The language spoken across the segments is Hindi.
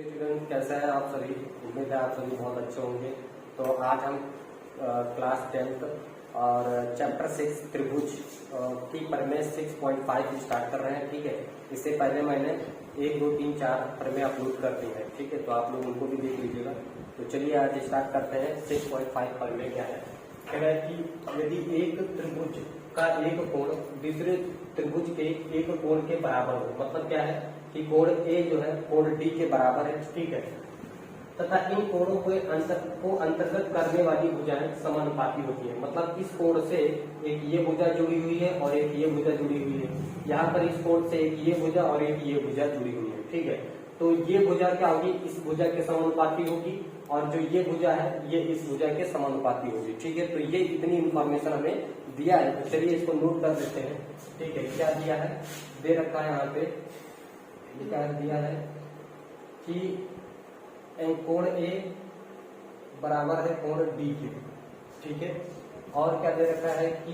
स्टूडेंट कैसे हैं आप सभी। उम्मीद है आप सभी बहुत अच्छे होंगे। तो आज हम क्लास 10th और चैप्टर 6 त्रिभुज की प्रमेय 6.5 स्टार्ट कर रहे हैं। ठीक है, इससे पहले मैंने 1, 2, 3, 4 प्रमेय अपलोड कर दी है। ठीक है, तो आप लोग उनको भी देख लीजिएगा। तो चलिए आज स्टार्ट करते हैं। 6.5 प्रमेय क्या है? कह रहा है कि यदि एक त्रिभुज का एक कोण दूसरे त्रिभुज के एक कोण के बराबर हो, मतलब क्या है कि कोण ए जो है कोण डी के बराबर है। ठीक है, तथा इन कोणों को अंतर्गत करने वाली भुजाएं समानुपाती होती है। मतलब इस कोण से एक ये भुजा जुड़ी हुई है और एक ये भुजा जुड़ी हुई है। यहाँ पर इस कोण से एक ये भुजा और एक ये भुजा जुड़ी हुई है। ठीक है, तो ये भुजा क्या होगी? इस भुजा के समानुपाती होगी और जो ये भुजा है ये इस भुजा के समानुपाती होगी। ठीक है, तो ये इतनी इंफॉर्मेशन हमें दिया है। तो चलिए इसको नोट कर लेते हैं। ठीक है, क्या दिया है? दे रखा है यहाँ पे, क्या दिया है कि कोण ए बराबर है कोण डी के। ठीक है, और क्या दे रखा है कि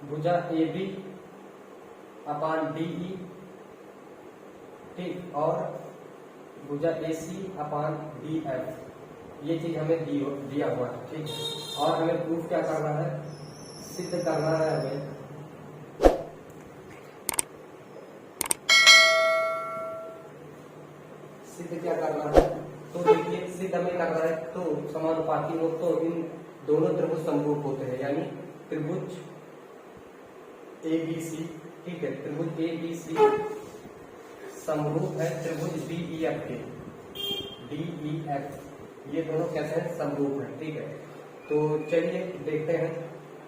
भुजा ए बी अपान डी ई, ठीक, और भुजा ए सी अपान डी एफ, ये चीज हमें दिया हुआ है। ठीक, और हमें प्रूफ क्या करना है? सिद्ध करना है हमें सिद्ध क्या करना है? तो देखिए सिद्ध हमें करना है तो समानुपाती हो तो इन दोनों त्रिभुज समरूप होते हैं, यानी त्रिभुज ए बी सी। ठीक है, त्रिभुज ए बी सी समरूप है त्रिभुज डी ई एफ के। डी ई एफ ये दोनों कैसे हैं? समरूप है। ठीक है, तो चलिए देखते हैं।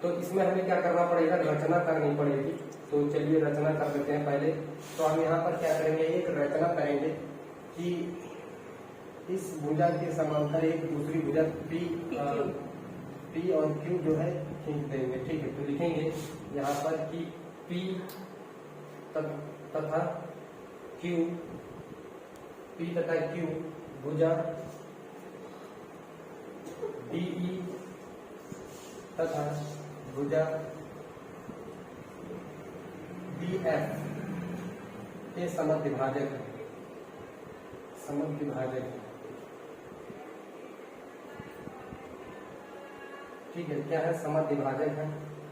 तो इसमें हमें क्या करना पड़ेगा? रचना करनी पड़ेगी। तो चलिए रचना कर लेते हैं पहले। तो हम यहाँ पर क्या करेंगे? एक रचना करेंगे कि इस भुजा के समांतर एक दूसरी भुजा P और Q जो है खींच देंगे। ठीक है, तो लिखेंगे यहाँ पर कि P तथा Q, P तथा Q भुजा DE तथा भुजा DF के समद्विभाजक है। समद्विभाजक, ठीक है, क्या है? समद्विभाजक है।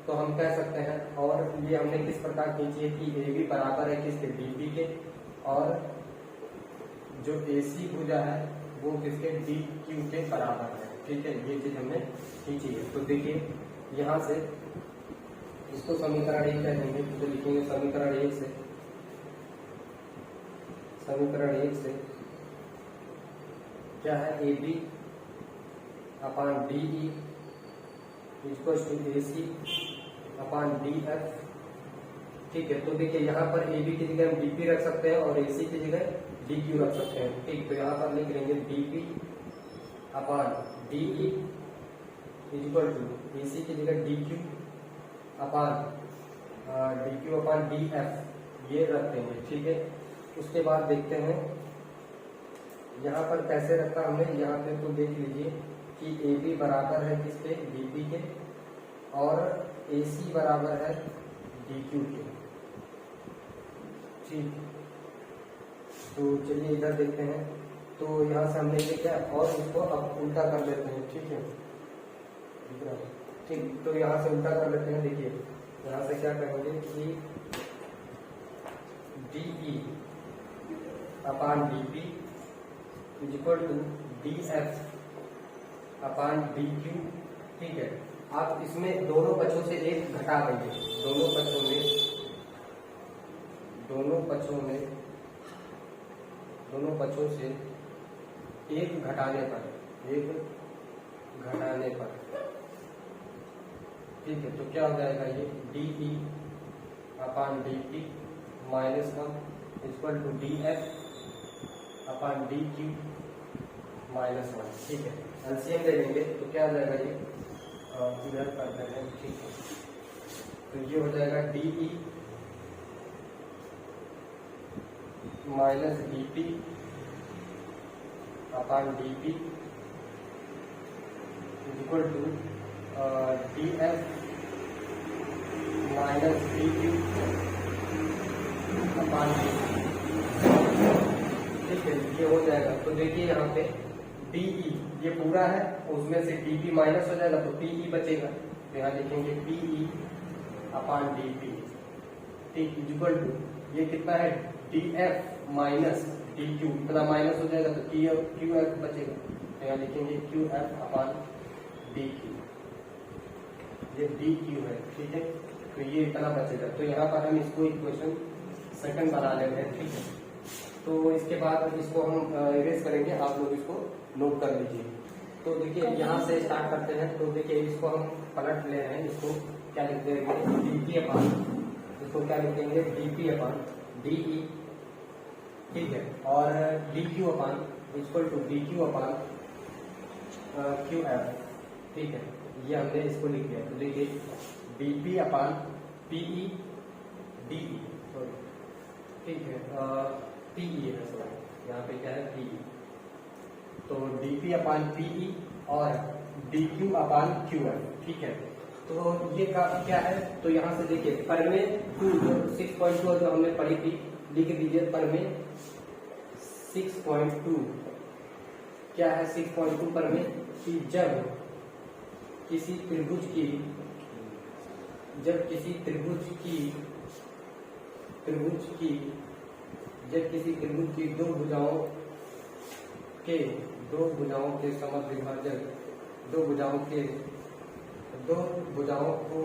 तो हम कह सकते हैं, और ये हमने किस प्रकार खींची है कि ए बी बराबर है किसके? डी बी के, और जो ए सी भुजा है वो किसके? डी क्यू के बराबर है। ठीक है, ये चीज हमने खींची है। तो देखिए यहाँ से इसको समीकरण 1 कह देंगे। तो लिखेंगे समीकरण 1 से, समीकरण 1 से क्या है? A B upon D E equal to A C upon D F. ठीक है, तो देखिए यहाँ पर ए बी की जगह हम डी पी रख सकते हैं और ए सी की जगह डी क्यू रख सकते हैं। ठीक, तो यहाँ पर लिख लेंगे D P upon D E equal to A C की जगह D Q upon D F, ये रख देंगे। ठीक है, उसके बाद देखते हैं यहाँ पर कैसे रखा हमने। यहाँ पे तो देख लीजिए कि ए बी बराबर है किसके? डी पी के, और ए सी बराबर है डी क्यू के। ठीक, तो चलिए इधर देखते हैं। तो यहाँ से हमने ये क्या, और इसको अब उल्टा कर लेते हैं। ठीक है, ठीक, तो यहाँ से उल्टा कर लेते हैं। देखिए यहाँ से क्या करेंगे कि D E upon D P equal to D F upon D Q. ठीक है, आप इसमें दोनों पक्षों से एक घटा देंगे। दोनों पक्षों से एक घटाने पर, ठीक है, तो क्या हो जाएगा? ये D E upon D P -1 equal to D F upon D Q -1। ठीक है, एलसीएम ले लेंगे तो क्या हो जाएगा? ये इधर कर देंगे। ठीक है, तो ये हो जाएगा D E minus D P upon D P equal to D F minus D Q upon D. ठीक है, ये हो जाएगा। तो देखिए यहाँ पे DE ये पूरा है, उसमें से DP माइनस हो जाएगा तो PE बचेगा। तो यहाँ लिखेंगे PE अपान DP, ठीक, इक्वल टू ये कितना है DF माइनस DQ, इतना माइनस हो जाएगा तो QF बचेगा। तो यहाँ लिखेंगे QF अपान DQ, ये DQ है, ठीक है। तो ये इतना बचेगा। तो यहाँ पर हम इसको इक्वेशन सेकंड बना लेते हैं, ठीक है। तो इसके बाद इसको हम इरेज करेंगे, आप लोग इसको नोट कर लीजिए। तो देखिए यहाँ से स्टार्ट करते हैं। तो देखिए इसको हम पलट ले रहे हैं, इसको क्या लिख देंगे DP अपान, इसको क्या लिख देंगे DP अपान DE, ठीक है, और DQ upon equal to DQ upon QF, ठीक है। ये हमने इसको लिख दिया। तो देखिए DP अपान PE DE, सॉरी, ठीक है, PE है, सॉरी, यहाँ पे क्या है PE। तो DP अपान PE और DQ अपान QF, ठीक है। तो ये क्या है, तो यहाँ से देखिए पर में 2 जो 6.2 जो हमने पढ़ी थी, लिख दीजिए पर में 6.2 क्या है 6.2 पर में कि जब किसी त्रिभुज की दो भुजाओं के समद्विभाजक, दो भुजाओं को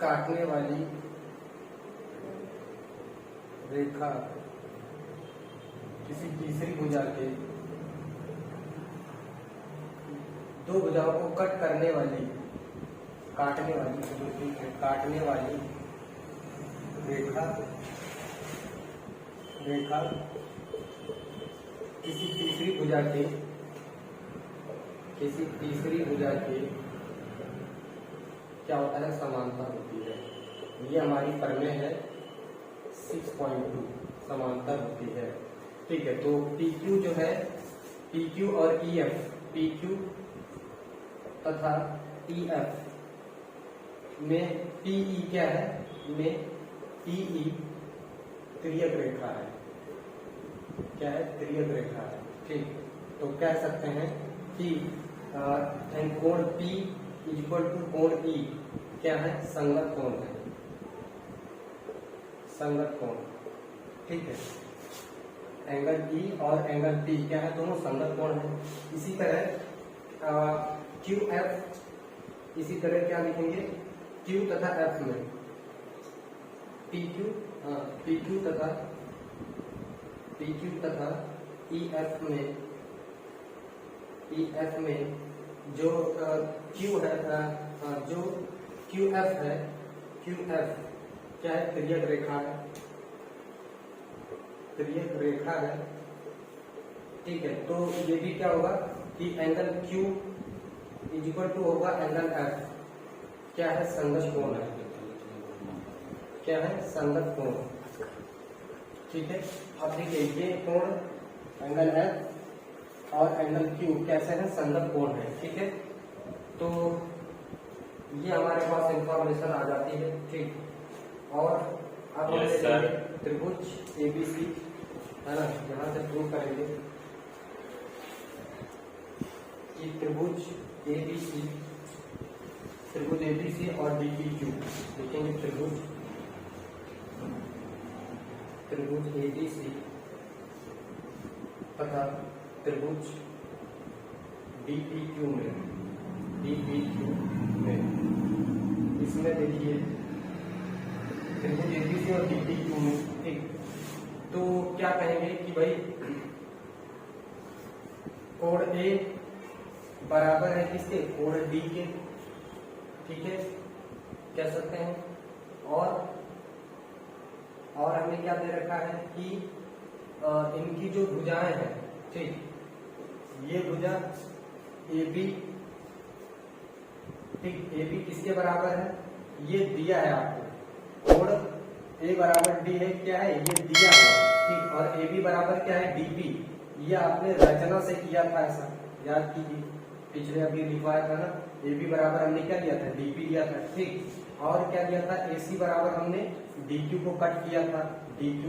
काटने वाली रेखा किसी तीसरी भुजा के, दो भुजाओं को काटने वाली रेखा किसी तीसरी भुजा के क्या होता है समांतर होती है। ये हमारी प्रमेय है 6.2, समांतर होती है, ठीक है। तो PQ जो है, PQ और EF, PQ तथा EF में PE क्या है, में PE तिर्यक रेखा है, क्या है तिर्यक रेखा है, ठीक। तो कह सकते हैं कि कोण P इक्वल टू कोण E क्या है, संगत कोण है, संगत कोण, ठीक है। एंगल E और एंगल P क्या है, दोनों संगत कोण है। इसी तरह QF, इसी तरह क्या लिखेंगे Q तथा F में PQ तथा EF में जो Q है, जो QF है, QF क्या है तिर्यक रेखा है, ठीक है। तो ये भी क्या होगा कि एंगल Q इक्वल टू होगा एंगल F, क्या है संगत कोण है, क्या है संगत कोण, ठीक है। अब देखिए ये कोण एंगल F और एंगल Q कैसे है, संगत कोण है, ठीक है। तो ये हमारे पास इंफॉर्मेशन आ जाती है, ठीक। और अब हम लेंगे त्रिभुज ABC, है ना, यहाँ से प्रूव करेंगे कि त्रिभुज ABC और DPQ लिखेंगे, त्रिभुज ABC तथा त्रिभुज DPQ में इसमें देखिए त्रिभुज ABC और DPQ में, ठीक। तो क्या कहेंगे कि भाई कोण A बराबर है किसके, कोण D के, ठीक है, कह सकते हैं। और हमने क्या दे रखा है कि इनकी जो भुजाएं हैं, ठीक, ये भुजा AB, ठीक, AB किसके बराबर है, ये दिया है आपको, कोण A बराबर D है, क्या है ये दिया है, ठीक। और AB बराबर क्या है DP, ये आपने रचना से किया था, ऐसा याद कीजिए, पिछले अभी लिखवाया था ना। AB बराबर हमने क्या लिया था, DP लिया था, ठीक। और क्या लिया था AC बराबर हमने DQ को कट किया था, DQ,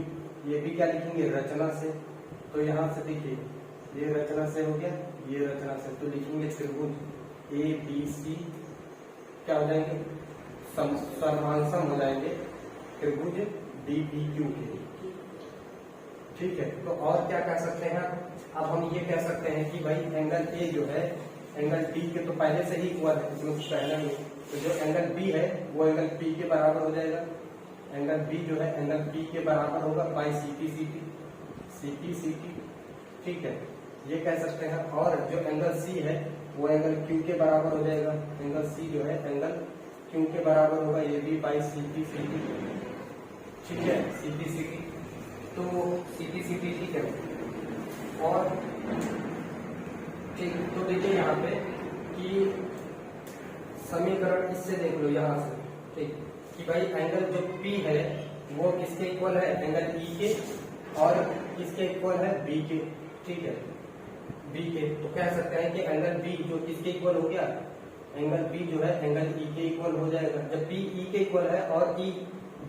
ये भी क्या लिखेंगे, रचना से। तो यहाँ से देखिए ये रचना से हो गया, ये रचना से, तो लिखेंगे त्रिभुज ए बी सी क्या हो जाएंगे, सर्वांसम हो जाएंगे त्रिभुज डी बी क्यू के। ठीक है, तो और क्या कह सकते हैं, अब हम ये कह सकते हैं कि भाई एंगल ए जो है एंगल डी के तो पहले से ही इक्वल है, इसमें कुछ कहना नहीं। तो जो एंगल बी है वो एंगल पी के बराबर हो जाएगा। एंगल बी जो है एंगल पी के बराबर होगा by C P C T, C P C T. ठीक है, ये कह सकते हैं। और जो एंगल सी है वो एंगल क्यू के बराबर हो जाएगा। एंगल सी जो है एंगल क्यू के बराबर होगा, ये भी by C P C T. ठीक है, सी पी सी टी, तो सी पी सी टी ठीक है। और ठीक, तो देखिए यहाँ पे कि समीकरण इससे देख लो यहाँ से, ठीक, कि भाई एंगल जो P है वो किसके इक्वल है, एंगल E के, और किसके इक्वल है, B के। ठीक है, B के, तो कह सकते हैं कि एंगल B जो किसके इक्वल हो गया, एंगल B जो है एंगल E के इक्वल हो जाएगा। जब P E के इक्वल है और E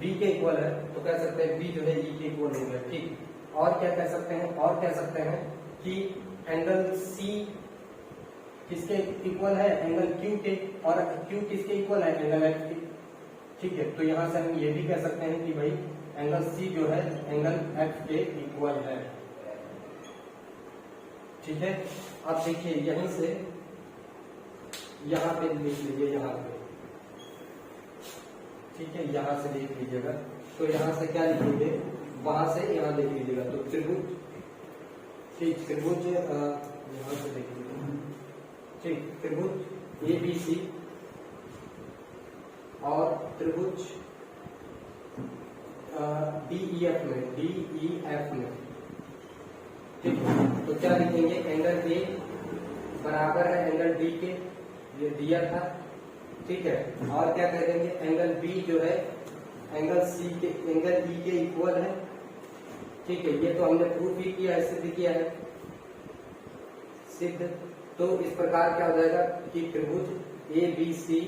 B के इक्वल है तो कह सकते हैं B जो है E के इक्वल हो गया। ठीक, और क्या कह सकते हैं, और कह सकते हैं कि एंगल C किसके इक्वल है, एंगल Q के, और Q किसके इक्वल है, एंगल F के। ठीक है, तो यहां से हम ये भी कह सकते हैं कि भाई एंगल C जो है एंगल F के इक्वल है। ठीक है, अब देखिए यहीं से यहां पे लिख लीजिए, यहां पे, ठीक है, यहां से लिख लीजिएगा। तो यहां से क्या लिखेंगे, वहां से यहां लिख लीजिएगा। तो त्रिभुज, ठीक, त्रिभुज यहां से लिख लीजिएगा। ठीक, त्रिभुज ए बी सी और त्रिभुज डी ई एफ में, ठीक है, तो क्या लिखेंगे, एंगल ए बराबर है एंगल डी के, ये दिया था। ठीक है, और क्या कह देंगे, एंगल बी जो है एंगल सी के, एंगल ई के इक्वल है। ठीक है, ये तो हमने प्रूफ ही किया है, सिद्ध किया है, सिद्ध। तो इस प्रकार क्या हो जाएगा कि त्रिभुज ए बी सी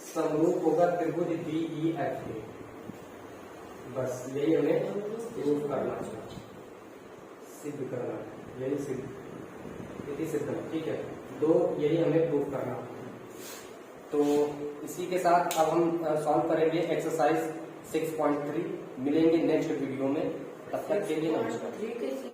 समरूप होगा त्रिभुज डी ई एफ के। बस यही हमें प्रूफ करना है, सिद्ध करना है, यही सिद्ध है। ठीक है, दो यही हमें प्रूफ करना है। तो इसी के साथ अब हम सॉल्व करेंगे एक्सरसाइज 6.3। मिलेंगे नेक्स्ट वीडियो में, तब तक के लिए नमस्कार।